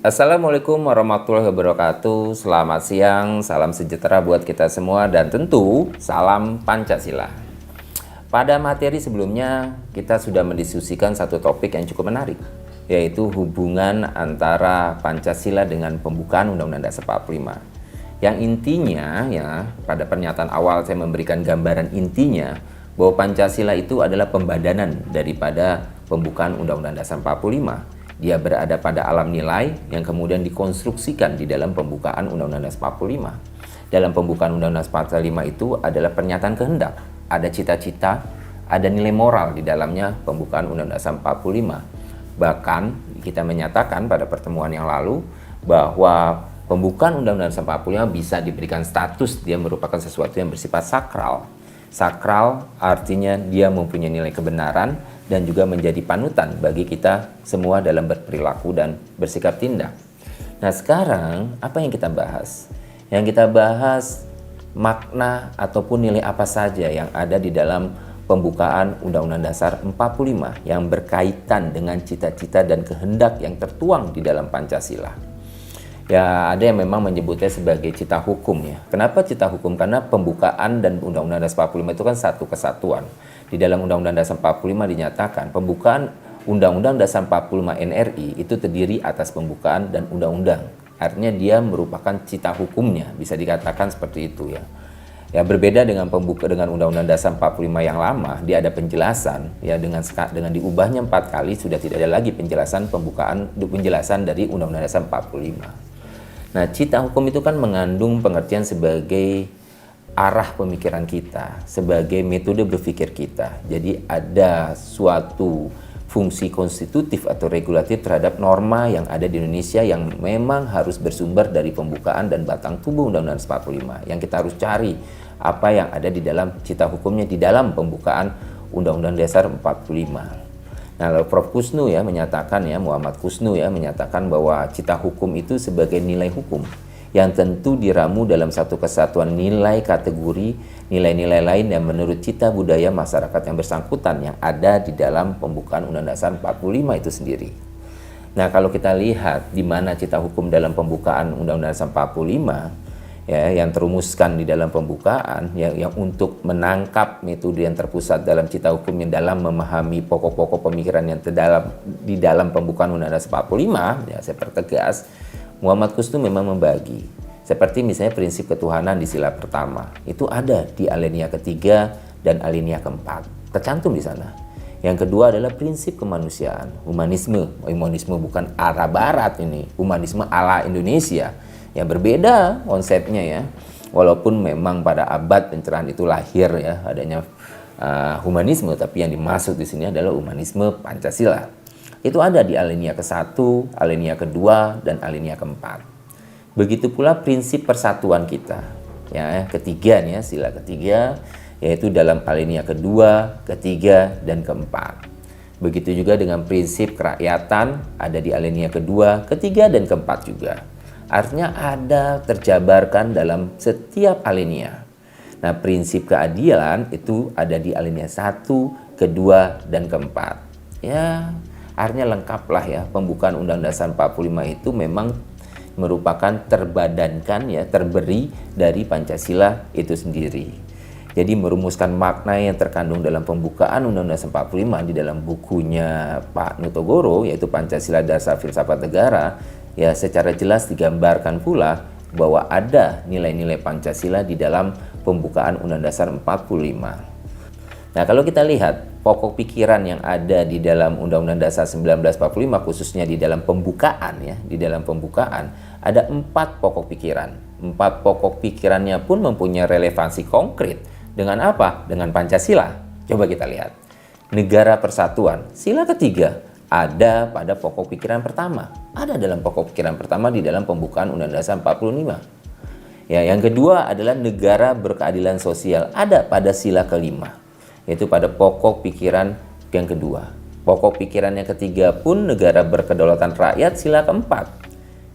Assalamualaikum warahmatullahi wabarakatuh. Selamat siang, salam sejahtera buat kita semua dan tentu salam Pancasila. Pada materi sebelumnya kita sudah mendiskusikan satu topik yang cukup menarik, yaitu hubungan antara Pancasila dengan pembukaan Undang-Undang Dasar 45. Yang intinya ya, pada pernyataan awal saya memberikan gambaran intinya bahwa Pancasila itu adalah pembadanan daripada pembukaan Undang-Undang Dasar 45. Dia berada pada alam nilai yang kemudian dikonstruksikan di dalam pembukaan Undang-Undang Dasar 45. Dalam pembukaan Undang-Undang Dasar 45 itu adalah pernyataan kehendak, ada cita-cita, ada nilai moral di dalamnya pembukaan Undang-Undang Dasar 45. Bahkan kita menyatakan pada pertemuan yang lalu bahwa pembukaan Undang-Undang Dasar 45 bisa diberikan status dia merupakan sesuatu yang bersifat sakral. Sakral artinya dia mempunyai nilai kebenaran dan juga menjadi panutan bagi kita semua dalam berperilaku dan bersikap tindak. Nah sekarang apa yang kita bahas? Yang kita bahas makna ataupun nilai apa saja yang ada di dalam pembukaan Undang-Undang Dasar 45 yang berkaitan dengan cita-cita dan kehendak yang tertuang di dalam Pancasila. Ya ada yang memang menyebutnya sebagai cita hukum ya. Kenapa cita hukum? Karena pembukaan dan Undang-Undang Dasar 45 itu kan satu kesatuan. Di dalam Undang-Undang Dasar 45 dinyatakan pembukaan Undang-Undang Dasar 45 NRI itu terdiri atas pembukaan dan undang-undang. Artinya dia merupakan cita hukumnya, bisa dikatakan seperti itu ya. Ya berbeda dengan dengan Undang-Undang Dasar 45 yang lama, dia ada penjelasan ya dengan diubahnya 4 kali sudah tidak ada lagi penjelasan dari Undang-Undang Dasar 45. Nah, cita hukum itu kan mengandung pengertian sebagai arah pemikiran kita, sebagai metode berpikir kita. Jadi ada suatu fungsi konstitutif atau regulatif terhadap norma yang ada di Indonesia yang memang harus bersumber dari pembukaan dan batang tubuh Undang-Undang Dasar 45. Yang kita harus cari apa yang ada di dalam cita hukumnya di dalam pembukaan Undang-Undang Dasar 45. Nah, Prof. Kusnu ya menyatakan ya, Muhammad Kusnu ya menyatakan bahwa cita hukum itu sebagai nilai hukum yang tentu diramu dalam satu kesatuan nilai kategori nilai-nilai lain yang menurut cita budaya masyarakat yang bersangkutan yang ada di dalam pembukaan Undang-Undang Dasar 45 itu sendiri. Nah, kalau kita lihat di mana cita hukum dalam pembukaan Undang-Undang Dasar 45 ya yang terumuskan di dalam pembukaan yang untuk menangkap metode yang terpusat dalam cita hukum yang dalam memahami pokok-pokok pemikiran yang terdalam di dalam pembukaan Undang-Undang Dasar 45 ya saya pertegas Muhammad Kusnu memang membagi seperti misalnya prinsip ketuhanan di sila pertama itu ada di alinea ketiga dan alinea keempat tercantum di sana. Yang kedua adalah prinsip kemanusiaan, humanisme bukan arah barat ini, humanisme ala Indonesia. Ya berbeda konsepnya ya, walaupun memang pada abad pencerahan itu lahir ya adanya humanisme, tapi yang dimaksud di sini adalah humanisme Pancasila. Itu ada di alinea ke-1, alinea kedua dan alinea keempat. Begitu pula prinsip persatuan kita, ya ketiga nih ya, sila ketiga, yaitu dalam alinea kedua, ketiga dan keempat. Begitu juga dengan prinsip kerakyatan ada di alinea kedua, ketiga dan keempat juga. Artinya ada terjabarkan dalam setiap alinea. Nah, prinsip keadilan itu ada di alinea 1, kedua, dan keempat. Ya, artinya lengkaplah ya. Pembukaan Undang-Undang Dasar 45 itu memang merupakan terbadankan ya, terberi dari Pancasila itu sendiri. Jadi merumuskan makna yang terkandung dalam pembukaan Undang-Undang Dasar 45 di dalam bukunya Pak Nutogoro yaitu Pancasila Dasar Filsafat Negara. Ya secara jelas digambarkan pula bahwa ada nilai-nilai Pancasila di dalam pembukaan Undang-Undang Dasar 45. Nah kalau kita lihat pokok pikiran yang ada di dalam Undang-Undang Dasar 1945 khususnya di dalam pembukaan ya, di dalam pembukaan ada 4 pokok pikiran. 4 pokok pikirannya pun mempunyai relevansi konkret dengan apa? Dengan Pancasila. Coba kita lihat. Negara persatuan, sila ketiga. Ada pada pokok pikiran pertama. Ada dalam pokok pikiran pertama di dalam pembukaan Undang-Undang Dasar 45. Ya, yang kedua adalah negara berkeadilan sosial. Ada pada sila kelima. Yaitu pada pokok pikiran yang kedua. Pokok pikiran yang ketiga pun negara berkedaulatan rakyat sila keempat.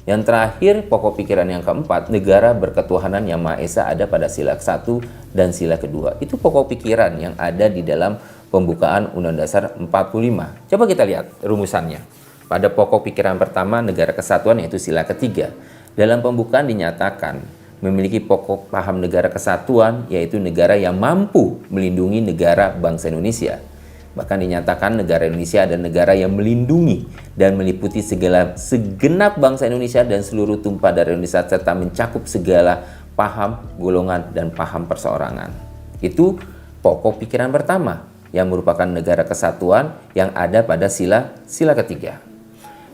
Yang terakhir pokok pikiran yang keempat negara berketuhanan yang Maha Esa ada pada sila ke-1 dan sila kedua. Itu pokok pikiran yang ada di dalam pembukaan Undang-Undang Dasar 45. Coba kita lihat rumusannya. pada pokok pikiran pertama negara kesatuan yaitu sila ketiga. Dalam pembukaan dinyatakan memiliki pokok paham negara kesatuan yaitu negara yang mampu melindungi negara bangsa Indonesia. Bahkan dinyatakan negara Indonesia adalah negara yang melindungi dan meliputi segenap bangsa Indonesia dan seluruh tumpah darah Indonesia serta mencakup segala paham, golongan, dan paham perseorangan. Itu pokok pikiran pertama yang merupakan negara kesatuan yang ada pada sila ketiga.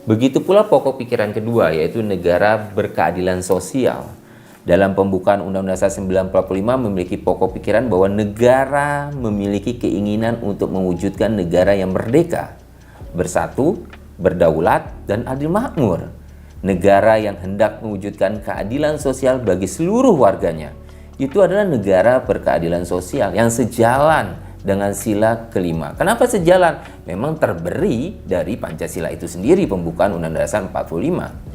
Begitu pula pokok pikiran kedua yaitu negara berkeadilan sosial. Dalam pembukaan Undang-Undang Dasar 1945 memiliki pokok pikiran bahwa negara memiliki keinginan untuk mewujudkan negara yang merdeka, bersatu, berdaulat, dan adil makmur. Negara yang hendak mewujudkan keadilan sosial bagi seluruh warganya. Itu adalah negara berkeadilan sosial yang sejalan dengan sila kelima. Kenapa sejalan? Memang terberi dari Pancasila itu sendiri, pembukaan Undang-Undang Dasar 45.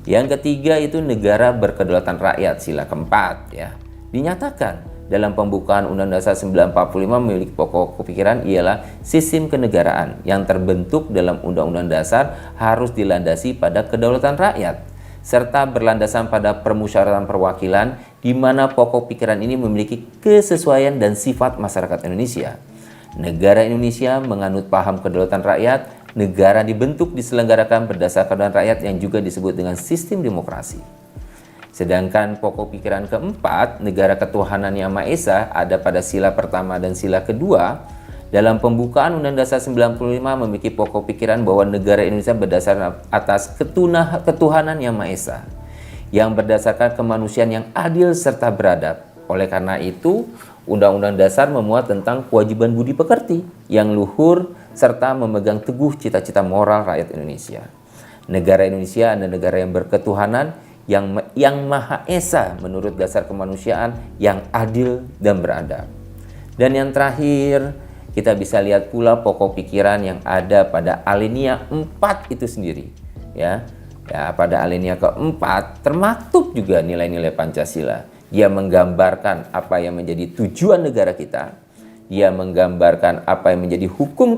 Yang ketiga itu negara berkedaulatan rakyat, sila keempat ya. Dinyatakan dalam pembukaan Undang-Undang Dasar 1945 memiliki pokok pikiran ialah sistem kenegaraan yang terbentuk dalam Undang-Undang Dasar harus dilandasi pada kedaulatan rakyat serta berlandasan pada permusyawaratan perwakilan di mana pokok pikiran ini memiliki kesesuaian dan sifat masyarakat Indonesia. Negara Indonesia menganut paham kedaulatan rakyat, negara dibentuk diselenggarakan berdasarkan kedaulatan rakyat yang juga disebut dengan sistem demokrasi. Sedangkan pokok pikiran keempat, negara ketuhanan yang Maha Esa ada pada sila pertama dan sila kedua. Dalam pembukaan Undang-Undang Dasar 1945 memiliki pokok pikiran bahwa negara Indonesia berdasar atas ketuhanan yang Maha Esa, yang berdasarkan kemanusiaan yang adil serta beradab. Oleh karena itu, Undang-Undang Dasar memuat tentang kewajiban budi pekerti yang luhur serta memegang teguh cita-cita moral rakyat Indonesia. Negara Indonesia adalah negara yang berketuhanan, yang Maha Esa menurut dasar kemanusiaan, yang adil dan beradab. Dan yang terakhir, kita bisa lihat pula pokok pikiran yang ada pada alinea 4 itu sendiri. Ya, pada alinea keempat termaktub juga nilai-nilai Pancasila. Dia menggambarkan apa yang menjadi tujuan negara kita. Dia menggambarkan apa yang menjadi hukum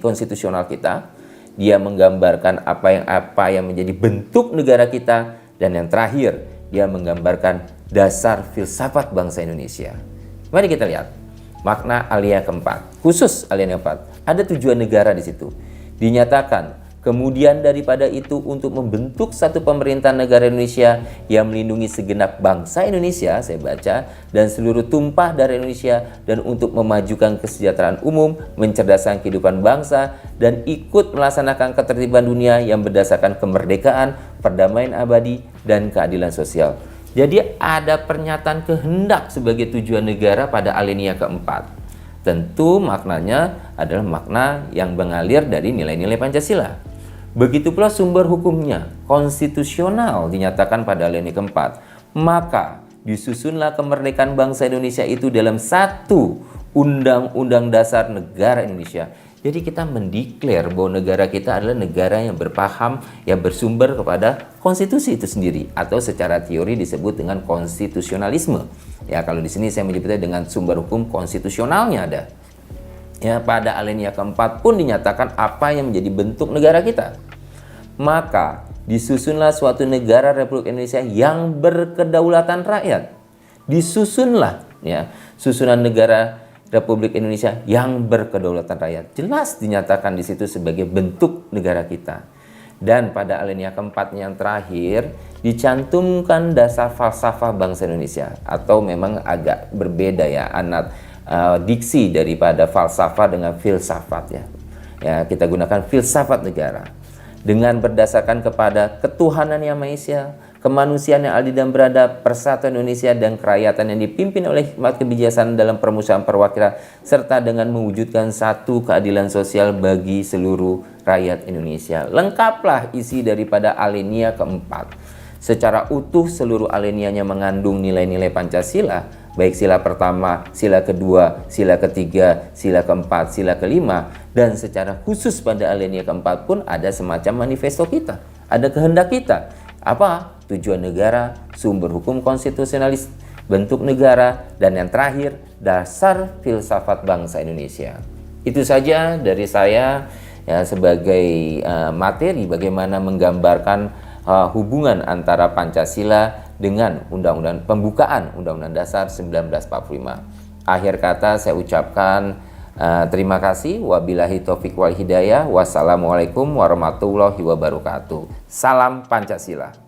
konstitusional kita. Dia menggambarkan apa yang menjadi bentuk negara kita. Dan yang terakhir, dia menggambarkan dasar filsafat bangsa Indonesia. Mari kita lihat makna alinea keempat, khusus alinea keempat. Ada tujuan negara di situ. Dinyatakan, kemudian daripada itu untuk membentuk satu pemerintahan negara Indonesia yang melindungi segenap bangsa Indonesia, saya baca, dan seluruh tumpah darah Indonesia, dan untuk memajukan kesejahteraan umum, mencerdaskan kehidupan bangsa, dan ikut melaksanakan ketertiban dunia yang berdasarkan kemerdekaan, perdamaian abadi, dan keadilan sosial. Jadi ada pernyataan kehendak sebagai tujuan negara pada alinea keempat. Tentu maknanya adalah makna yang mengalir dari nilai-nilai Pancasila. Begitu pula sumber hukumnya, konstitusional dinyatakan pada alinea keempat. Maka disusunlah kemerdekaan bangsa Indonesia itu dalam satu Undang-Undang Dasar Negara Indonesia. Jadi kita mendeklar bahwa negara kita adalah negara yang berpaham, yang bersumber kepada konstitusi itu sendiri, atau secara teori disebut dengan konstitusionalisme. Ya, kalau di sini saya menyebutnya dengan sumber hukum konstitusionalnya ada. Ya, pada alinea keempat pun dinyatakan apa yang menjadi bentuk negara kita. Maka disusunlah suatu negara Republik Indonesia yang berkedaulatan rakyat. Disusunlah ya, susunan negara Republik Indonesia yang berkedaulatan rakyat. Jelas dinyatakan di situ sebagai bentuk negara kita. Dan pada alinea keempat yang terakhir dicantumkan dasar falsafah bangsa Indonesia, atau memang agak berbeda ya diksi daripada falsafah dengan filsafat ya. Ya, kita gunakan filsafat negara dengan berdasarkan kepada ketuhanan yang Maha Esa, kemanusiaan yang adil dan beradab, persatuan Indonesia dan kerakyatan yang dipimpin oleh hikmat kebijaksanaan dalam permusyawaratan perwakilan, serta dengan mewujudkan satu keadilan sosial bagi seluruh rakyat Indonesia. Lengkaplah isi daripada alinea keempat. Secara utuh seluruh alineanya mengandung nilai-nilai Pancasila, baik sila pertama, sila kedua, sila ketiga, sila keempat, sila kelima, dan secara khusus pada alinea keempat pun ada semacam manifesto kita, ada kehendak kita. Apa? Tujuan negara, sumber hukum konstitusionalis, bentuk negara, dan yang terakhir, dasar filsafat bangsa Indonesia. Itu saja dari saya ya sebagai materi bagaimana menggambarkan hubungan antara Pancasila dengan Undang-Undang Pembukaan Undang-Undang Dasar 1945. Akhir kata saya ucapkan terima kasih. Wabillahi taufik wal hidayah. Wassalamualaikum warahmatullahi wabarakatuh. Salam Pancasila.